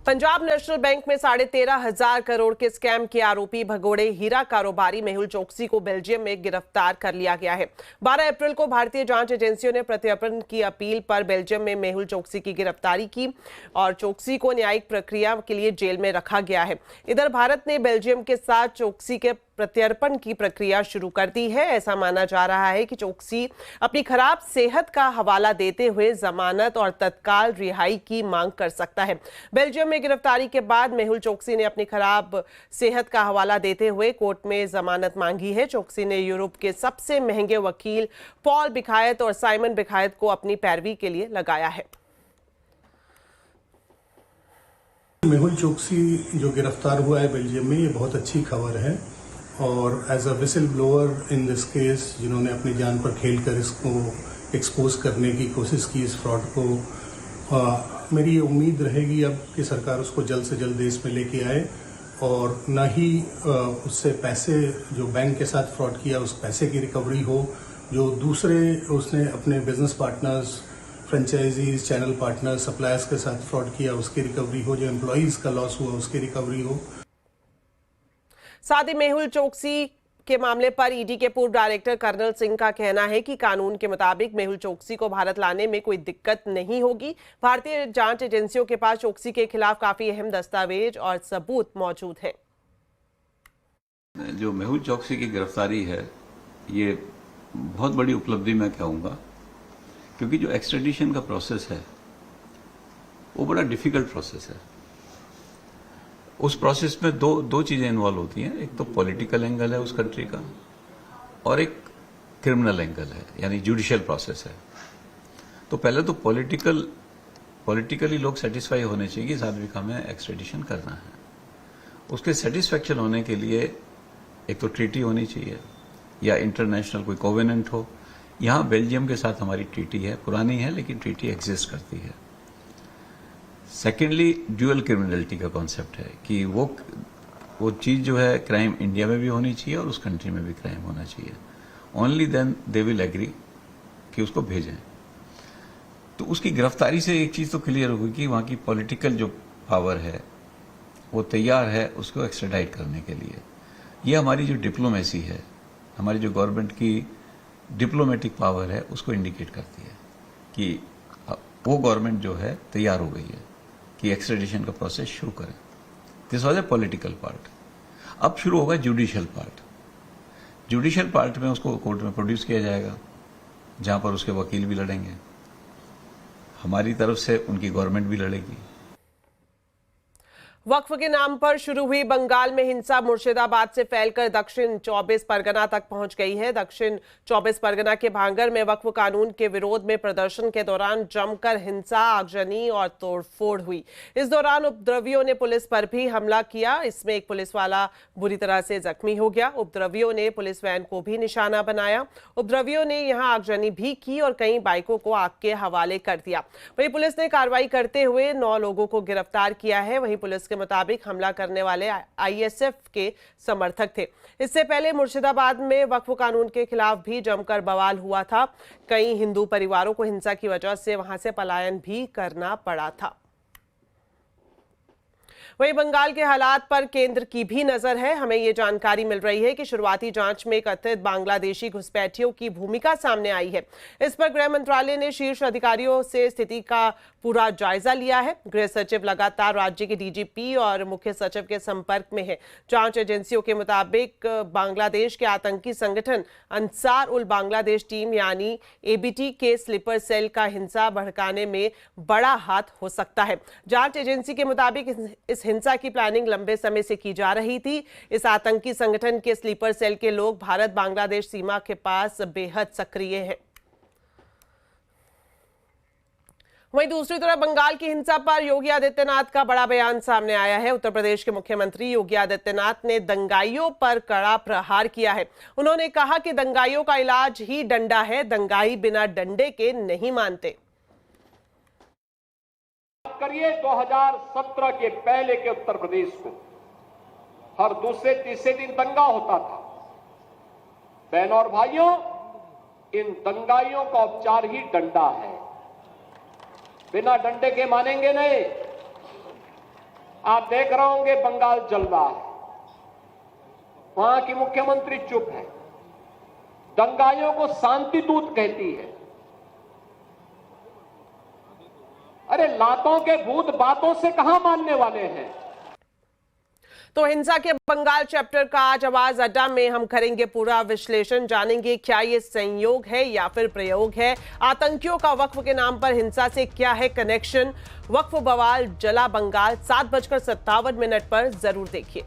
Punjab national bank में 13,500 करोड़ के scam के आरोपी भगोड़े हीरा कारोबारी मेहुल चोकसी को बेल्जियम में गिरफ्तार कर लिया गया है। 12 अप्रैल को भारतीय जांच एजेंसियों ने प्रत्यर्पण की अपील पर बेल्जियम में मेहुल चोकसी की गिरफ्तारी की और चोकसी को न्यायिक प्रक्रिया के लिए जेल में रखा गया है। इधर भारत ने बेल्जियम के साथ चोकसी के प्रत्यर्पण की प्रक्रिया शुरू कर दी है। ऐसा माना जा रहा है कि चोकसी अपनी खराब सेहत का हवाला देते हुए जमानत और तत्काल रिहाई की मांग कर सकता है। बेल्जियम में गिरफ्तारी के बाद मेहुल चोकसी ने अपनी खराब सेहत का हवाला देते हुए कोर्ट में जमानत मांगी है। चोकसी ने यूरोप के सबसे महंगे वकील पॉल बिखायत और साइमन बिखायत को अपनी पैरवी के लिए लगाया है। मेहुल चोकसी जो गिरफ्तार हुआ है बेल्जियम में, ये बहुत अच्छी खबर है और as a whistle blower in this case, जिन्होंने अपनी जान पर खेलकर इसको एक्सपोज करने की कोशिश की इस फ्रॉड को, मेरी ये उम्मीद रहेगी अब कि सरकार उसको जल्द से जल्द देश में लेके आए और न ही उससे पैसे जो बैंक के साथ फ्रॉड किया उस पैसे की रिकवरी हो, जो दूसरे उसने अपने business partners, franchises, channel partners, suppliers के साथ फ्रॉड किया उसकी रिकवरी हो, जो एम्प्लॉयज का लॉस हुआ उसकी रिकवरी हो। साथ ही मेहुल चोकसी के मामले पर ईडी के पूर्व डायरेक्टर कर्नल सिंह का कहना है कि कानून के मुताबिक मेहुल चोकसी को भारत लाने में कोई दिक्कत नहीं होगी। भारतीय जांच एजेंसियों के पास चोकसी के खिलाफ काफी अहम दस्तावेज और सबूत मौजूद हैं। जो मेहुल चोकसी की गिरफ्तारी है, ये बहुत बड़ी उपलब्धि मैं कहूंगा, क्योंकि जो एक्सट्रेडिशन का प्रोसेस है वो बड़ा डिफिकल्ट प्रोसेस है। उस प्रोसेस में दो चीजें इन्वॉल्व होती हैं। एक तो पॉलिटिकल एंगल है उस कंट्री का और एक क्रिमिनल एंगल है, यानी जुडिशियल प्रोसेस है। तो पहले तो पॉलिटिकली लोग सेटिस्फाई होने चाहिए कि इस आदमी का हमें एक्सट्रेडिशन करना है। उसके सेटिस्फैक्शन होने के लिए एक तो ट्रीटी होनी चाहिए या इंटरनेशनल कोई कोवेनेंट हो। यहां बेल्जियम के साथ हमारी ट्रीटी है, पुरानी है लेकिन ट्रीटी एग्जिस्ट करती है। सेकेंडली, ड्यूअल क्रिमिनलिटी का कॉन्सेप्ट है कि वो चीज जो है क्राइम इंडिया में भी होनी चाहिए और उस कंट्री में भी क्राइम होना चाहिए। Only then they will agree कि उसको भेजें। तो उसकी गिरफ्तारी से एक चीज तो क्लियर होगी कि वहां की पॉलिटिकल जो पावर है वो तैयार है उसको एक्सट्राडाइट करने के लिए। ये हमारी जो डिप्लोमेसी है, हमारी जो गवर्नमेंट की डिप्लोमेटिक पावर है, उसको इंडिकेट करती है कि वो गवर्नमेंट जो है तैयार हो गई है कि एक्सट्रेडिशन का प्रोसेस शुरू करें। This was a political part. अब शुरू होगा जुडिशियल पार्ट। जुडिशियल पार्ट में उसको कोर्ट में प्रोड्यूस किया जाएगा, जहां पर उसके वकील भी लड़ेंगे, हमारी तरफ से उनकी गवर्नमेंट भी लड़ेगी। वक्फ के नाम पर शुरू हुई बंगाल में हिंसा मुर्शिदाबाद से फैलकर दक्षिण 24 परगना तक पहुंच गई है। दक्षिण 24 परगना के भांगर में वक्फ कानून के विरोध में प्रदर्शन के दौरान जमकर हिंसा, आगजनी और तोड़फोड़ हुई। इस दौरान उपद्रवियों ने पुलिस पर भी हमला किया। इसमें एक पुलिस वाला बुरी तरह से जख्मी हो गया। उपद्रवियों ने पुलिस वैन को भी निशाना बनाया। उपद्रवियों ने यहां आगजनी भी की और कई बाइकों को आग के हवाले कर दिया। वहीं पुलिस ने कार्रवाई करते हुए 9 लोगों को गिरफ्तार किया है। वहीं पुलिस के मुताबिक हमला करने वाले आईएसएफ के समर्थक थे। इससे पहले मुर्शिदाबाद में वक्फ कानून के खिलाफ भी जमकर बवाल हुआ था। कई हिंदू परिवारों को हिंसा की वजह से वहां से पलायन भी करना पड़ा था। वहीं बंगाल के हालात पर केंद्र की भी नजर है। हमें ये जानकारी मिल रही है कि शुरुआती जांच में कथित बांग्लादेशी घुसपैठियों की भूमिका सामने आई है। इस पर गृह मंत्रालय ने शीर्ष अधिकारियों से स्थिति का पूरा जायजा लिया है। गृह सचिव लगातार राज्य के डीजीपी और मुख्य सचिव के संपर्क में है। जांच एजेंसियों के मुताबिक बांग्लादेश के आतंकी संगठन अंसार उल बांग्लादेश टीम यानी एबीटी के स्लीपर सेल का हिंसा भड़काने में बड़ा हाथ हो सकता है। जांच एजेंसी के मुताबिक इस हिंसा की प्लानिंग लंबे समय से की जा रही थी। इस आतंकी संगठन के स्लीपर सेल के लोग भारत बांग्लादेश सीमा के पास बेहद सक्रिय हैं। वहीं दूसरी तरफ बंगाल की हिंसा पर योगी आदित्यनाथ का बड़ा बयान सामने आया है। उत्तर प्रदेश के मुख्यमंत्री योगी आदित्यनाथ ने दंगाइयों पर कड़ा प्रहार किया है। उन्होंने कहा कि दंगाइयों का इलाज ही डंडा है, दंगाई बिना डंडे के नहीं मानते। करिए 2017 के पहले के उत्तर प्रदेश को, हर दूसरे तीसरे दिन दंगा होता था। बहनों और भाइयों, इन दंगाइयों का उपचार ही डंडा है। बिना डंडे के मानेंगे नहीं। आप देख रहे होंगे बंगाल जल रहा है, वहां की मुख्यमंत्री चुप है, दंगाइयों को शांति दूत कहती है। अरे लातों के भूत बातों से कहां मानने वाले हैं। तो हिंसा के बंगाल चैप्टर का आज आवाज अड्डा में हम करेंगे पूरा विश्लेषण, जानेंगे क्या ये संयोग है या फिर प्रयोग है, आतंकियों का वक्फ के नाम पर हिंसा से क्या है कनेक्शन, वक्फ बवाल जला बंगाल 7:57 पर जरूर देखिए।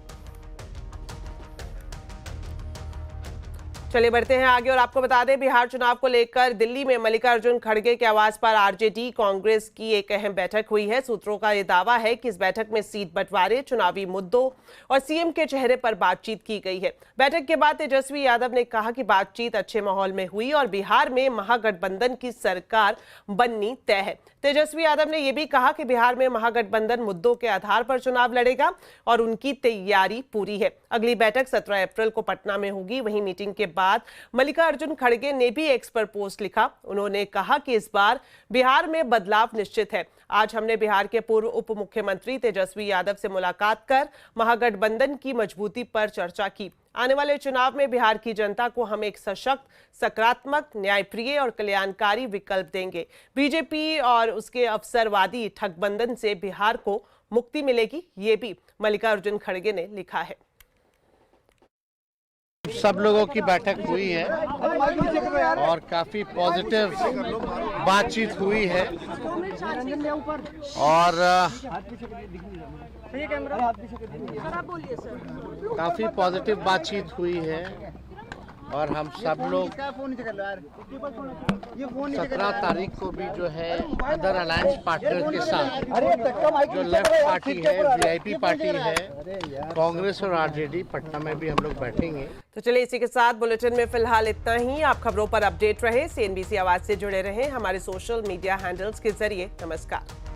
चलिए बढ़ते हैं आगे और आपको बता दें, बिहार चुनाव को लेकर दिल्ली में मल्लिकार्जुन खड़गे के आवाज पर आरजेडी कांग्रेस की एक अहम बैठक हुई है। सूत्रों का यह दावा है कि इस बैठक में सीट बंटवारे, चुनावी मुद्दों और सीएम के चेहरे पर बातचीत की गई है। बैठक के बाद तेजस्वी यादव ने कहा कि बातचीत अच्छे माहौल में हुई और बिहार में महागठबंधन की सरकार बननी तय है। तेजस्वी यादव ने यह भी कहा कि बिहार में महागठबंधन मुद्दों के आधार पर चुनाव लड़ेगा और उनकी तैयारी पूरी है। अगली बैठक 17 अप्रैल को पटना में होगी। वहीं मीटिंग के बाद मल्लिकार्जुन खड़गे ने भी एक्स पर पोस्ट लिखा। उन्होंने कहा कि इस बार बिहार में बदलाव निश्चित है। आज हमने बिहार के पूर्व उप मुख्यमंत्री तेजस्वी यादव से मुलाकात कर महागठबंधन की मजबूती पर चर्चा की। आने वाले चुनाव में बिहार की जनता को हम एक सशक्त, सकारात्मक, न्यायप्रिय और कल्याणकारी विकल्प देंगे। बीजेपी और उसके अवसरवादी ठगबंधन से बिहार को मुक्ति मिलेगी, ये भी मल्लिकार्जुन खड़गे ने लिखा है। सब लोगों की बैठक हुई है और काफी पॉजिटिव बातचीत हुई है और काफी पॉजिटिव बातचीत हुई है और हम सब लोग 17 तारीख को भी जो है अदर अलायंस पार्टनर के साथ जो लेफ्ट पार्टी है, वीआईपी पार्टी है, कांग्रेस और आरजेडी, पटना में भी हम लोग बैठेंगे। तो चलिए इसी के साथ बुलेटिन में फिलहाल इतना ही। आप खबरों पर अपडेट रहे, CNBC आवाज से जुड़े रहें हमारे सोशल मीडिया हैंडल्स के जरिए। नमस्कार।